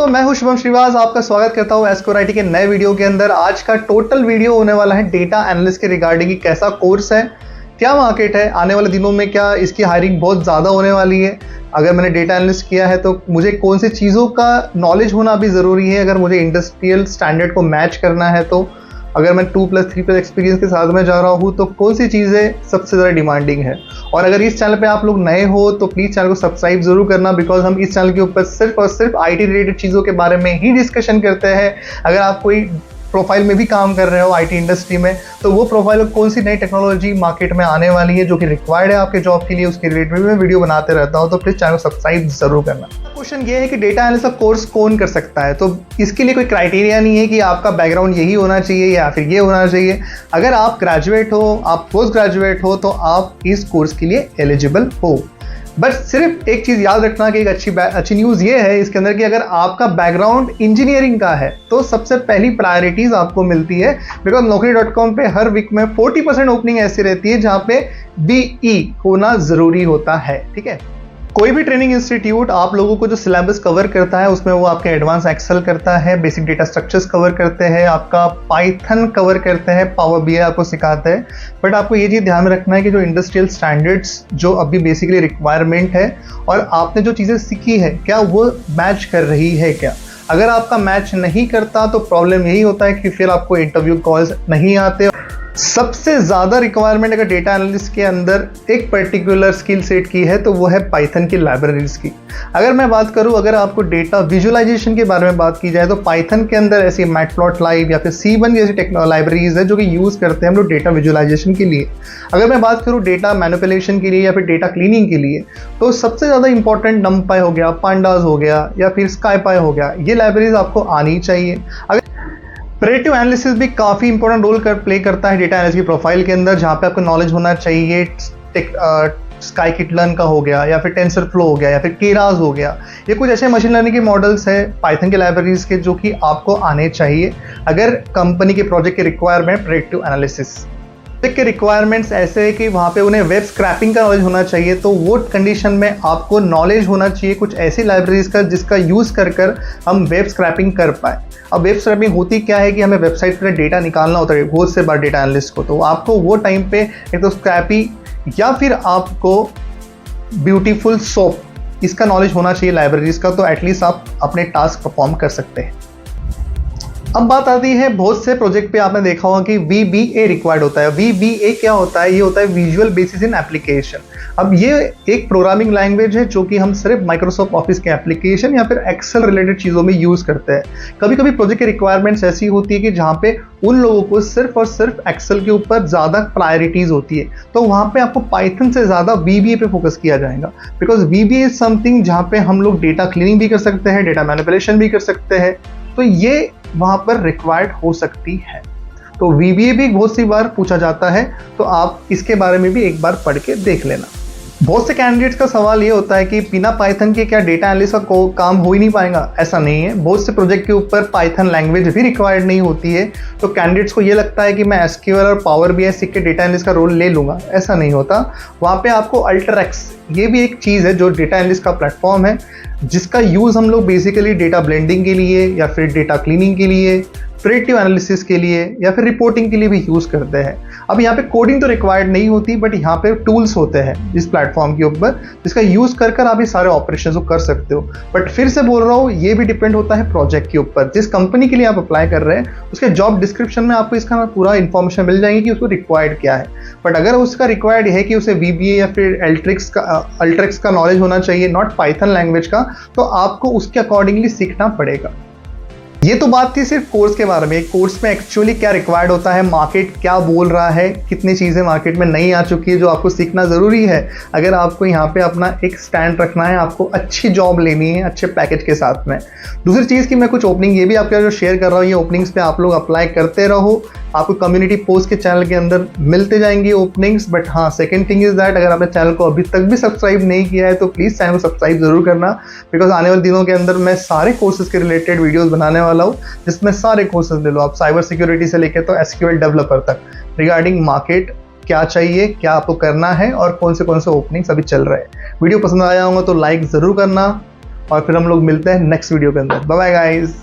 दोस्तों, मैं हूं शुभम श्रीवास। आपका स्वागत करता हूं एस्कोर आईटी के नए वीडियो के अंदर। आज का टोटल वीडियो होने वाला है डेटा एनालिस्ट के रिगार्डिंग कि कैसा कोर्स है, क्या मार्केट है, आने वाले दिनों में क्या इसकी हायरिंग बहुत ज़्यादा होने वाली है। अगर मैंने डेटा एनालिस्ट किया है तो मुझे कौन सी चीज़ों का नॉलेज होना भी ज़रूरी है अगर मुझे इंडस्ट्रियल स्टैंडर्ड को मैच करना है। तो अगर मैं 2+3+ एक्सपीरियंस के साथ में जा रहा हूँ तो कौन सी चीज़ें सबसे ज़्यादा डिमांडिंग है। और अगर इस चैनल पे आप लोग नए हो तो प्लीज़ चैनल को सब्सक्राइब ज़रूर करना, बिकॉज हम इस चैनल के ऊपर सिर्फ और सिर्फ आईटी रिलेटेड चीज़ों के बारे में ही डिस्कशन करते हैं। अगर आप कोई प्रोफाइल में भी काम कर रहे हो आईटी इंडस्ट्री में, तो वो प्रोफाइल कौन सी नई टेक्नोलॉजी मार्केट में आने वाली है जो कि रिक्वायर्ड है आपके जॉब के लिए, उसके रिलेटेड भी मैं वीडियो बनाते रहता हूँ। तो प्लीज़ चैनल को सब्सक्राइब जरूर करना। क्वेश्चन ये है कि डेटा एनालिस्ट का कोर्स कौन कर सकता है। तो इसके लिए कोई क्राइटेरिया नहीं है कि आपका बैकग्राउंड यही होना चाहिए या फिर ये होना चाहिए। अगर आप ग्रेजुएट हो, आप पोस्ट ग्रेजुएट हो, तो आप इस कोर्स के लिए एलिजिबल हो। बट सिर्फ एक चीज़ याद रखना कि एक अच्छी न्यूज़ ये है इसके अंदर कि अगर आपका बैकग्राउंड इंजीनियरिंग का है तो सबसे पहली प्रायोरिटीज़ आपको मिलती है, बिकॉज naukri.com पे हर वीक में 40% ओपनिंग ऐसी रहती है जहाँ पे BE होना ज़रूरी होता है। ठीक है, कोई भी ट्रेनिंग इंस्टीट्यूट आप लोगों को जो सिलेबस कवर करता है उसमें वो आपके एडवांस एक्सेल करता है, बेसिक डेटा स्ट्रक्चर्स कवर करते हैं, आपका पाइथन कवर करते हैं, पावर BI आपको सिखाते हैं। बट आपको ये चीज़ ध्यान में रखना है कि जो इंडस्ट्रियल स्टैंडर्ड्स जो अभी बेसिकली रिक्वायरमेंट है और आपने जो चीज़ें सीखी है क्या वो मैच कर रही है क्या। अगर आपका मैच नहीं करता तो प्रॉब्लम यही होता है कि फिर आपको इंटरव्यू कॉल्स नहीं आते। सबसे ज़्यादा रिक्वायरमेंट अगर डेटा एनालिस्ट के अंदर एक पर्टिकुलर स्किल सेट की है तो वो है पाइथन की लाइब्रेरीज की। अगर मैं बात करूँ, अगर आपको डेटा विजुअलाइजेशन के बारे में बात की जाए तो पाइथन के अंदर ऐसी मैटप्लॉटलिब या फिर C1 जैसी लाइब्रेरीज है जो कि यूज़ करते हैं हम लोग डेटा विजुअलाइजेशन के लिए। अगर मैं बात करूँ डेटा मैनिपुलेशन के लिए या फिर डेटा क्लीनिंग के लिए तो सबसे ज़्यादा इंपॉर्टेंट NumPy हो गया, पांडास हो गया या फिर SkyPy हो गया, ये लाइब्रेरीज आपको आनी चाहिए। अगर प्रेडिक्टिव एनालिसिस भी काफ़ी इंपॉर्टेंट रोल प्ले करता है डेटा एनालिस्ट की प्रोफाइल के अंदर, जहाँ पे आपको नॉलेज होना चाहिए scikit-learn का हो गया या फिर टेंसरफ्लो हो गया या फिर केरास हो गया। ये कुछ ऐसे मशीन लर्निंग के मॉडल्स है पाइथन के लाइब्रेरीज के जो कि आपको आने चाहिए अगर कंपनी के प्रोजेक्ट के रिक्वायरमेंट प्रेडिक्टिव एनालिसिस के रिक्वायरमेंट्स ऐसे है कि वहाँ पे उन्हें वेब स्क्रैपिंग का नॉलेज होना चाहिए। तो वो कंडीशन में आपको नॉलेज होना चाहिए कुछ ऐसी लाइब्रेरीज का जिसका यूज़ कर हम वेब स्क्रैपिंग कर पाए। अब वेब स्क्रैपिंग होती क्या है कि हमें वेबसाइट पर डेटा निकालना होता है बहुत से बार डेटा एनालिस्ट को, तो आपको वो टाइम पे एक तो स्क्रैपी या फिर आपको ब्यूटीफुल सोप इसका नॉलेज होना चाहिए लाइब्रेरीज का, तो एटलीस्ट आप अपने टास्क परफॉर्म कर सकते हैं। अब बात आती है बहुत से प्रोजेक्ट पे आपने देखा होगा कि VBA रिक्वायर्ड होता है। VBA क्या होता है? ये होता है विजुअल बेसिस इन एप्लीकेशन। अब ये एक प्रोग्रामिंग लैंग्वेज है जो कि हम सिर्फ माइक्रोसॉफ्ट ऑफिस के एप्लीकेशन या फिर एक्सेल रिलेटेड चीज़ों में यूज़ करते हैं। कभी कभी प्रोजेक्ट की रिक्वायरमेंट्स ऐसी होती है कि जहाँ पे उन लोगों को सिर्फ और सिर्फ एक्सेल के ऊपर ज़्यादा प्रायोरिटीज़ होती है, तो वहाँ पे आपको पाइथन से ज़्यादा VBA पे फोकस किया जाएगा, बिकॉज VBA इज समथिंग जहाँ पे हम लोग डेटा क्लीनिंग भी कर सकते हैं, डेटा मैनिपुलेशन भी कर सकते हैं। तो ये वहाँ पर रिक्वायर्ड हो सकती है। तो VBA भी बहुत सी बार पूछा जाता है, तो आप इसके बारे में भी एक बार पढ़ के देख लेना। बहुत से कैंडिडेट्स का सवाल ये होता है कि बिना पाइथन के क्या डेटा एनालिस्ट का काम हो ही नहीं पाएगा। ऐसा नहीं है, बहुत से प्रोजेक्ट के ऊपर पाइथन लैंग्वेज भी रिक्वायर्ड नहीं होती है। तो कैंडिडेट्स को ये लगता है कि मैं SQL और पावर BI सीख के डेटा एनालिस्ट का रोल ले लूँगा, ऐसा नहीं होता। वहाँ पे आपको Alteryx, ये भी एक चीज़ है जो डेटा एनालिस्ट का प्लेटफॉर्म है जिसका यूज़ हम लोग बेसिकली डेटा ब्लेंडिंग के लिए या फिर डेटा क्लीनिंग के लिए, प्रेडिक्टिव एनालिसिस के लिए या फिर रिपोर्टिंग के लिए भी यूज़ करते हैं। अब यहाँ पे कोडिंग तो रिक्वायर्ड नहीं होती, बट यहाँ पे टूल्स होते हैं इस प्लेटफॉर्म के ऊपर जिसका यूज़ कर आप ये सारे ऑपरेशंस को कर सकते हो। बट फिर से बोल रहा हूँ, ये भी डिपेंड होता है प्रोजेक्ट के ऊपर। जिस कंपनी के लिए आप अप्लाई कर रहे हैं उसके जॉब डिस्क्रिप्शन में आपको इसका पूरा इन्फॉर्मेशन मिल जाएगी कि उसको रिक्वायर्ड क्या है। बट अगर उसका रिक्वायर्ड है कि उसे VBA या फिर Alteryx का नॉलेज होना चाहिए, नॉट पाइथन लैंग्वेज का, तो आपको उसके अकॉर्डिंगली सीखना पड़ेगा। ये तो बात थी सिर्फ कोर्स के बारे में। कोर्स में एक्चुअली क्या रिक्वायर्ड होता है, मार्केट क्या बोल रहा है, कितनी चीज़ें मार्केट में नई आ चुकी है जो आपको सीखना ज़रूरी है अगर आपको यहाँ पे अपना एक स्टैंड रखना है, आपको अच्छी जॉब लेनी है अच्छे पैकेज के साथ में। दूसरी चीज़ कि मैं कुछ ओपनिंग ये भी आपके जो शेयर कर रहा हूँ, ये ओपनिंग्स पे आप लोग अप्लाई करते रहो, आपको कम्युनिटी पोस्ट के चैनल के अंदर मिलते जाएंगी ओपनिंग्स। बट हाँ, सेकंड थिंग इज़ दैट अगर आपने चैनल को अभी तक भी सब्सक्राइब नहीं किया है तो प्लीज़ चैनल को सब्सक्राइब ज़रूर करना, बिकॉज आने वाले दिनों के अंदर मैं सारे कोर्सेज के रिलेटेड वीडियोस बनाने वाला हूँ जिसमें सारे कोर्सेज ले लो आप, साइबर सिक्योरिटी से लेकर तो SQL डेवलपर तक, रिगार्डिंग मार्केट क्या चाहिए, क्या आपको करना है और कौन से ओपनिंग्स अभी चल रहे हैं। वीडियो पसंद आया होगा तो लाइक ज़रूर करना और फिर हम लोग मिलते हैं नेक्स्ट वीडियो के अंदर। Bye bye guys.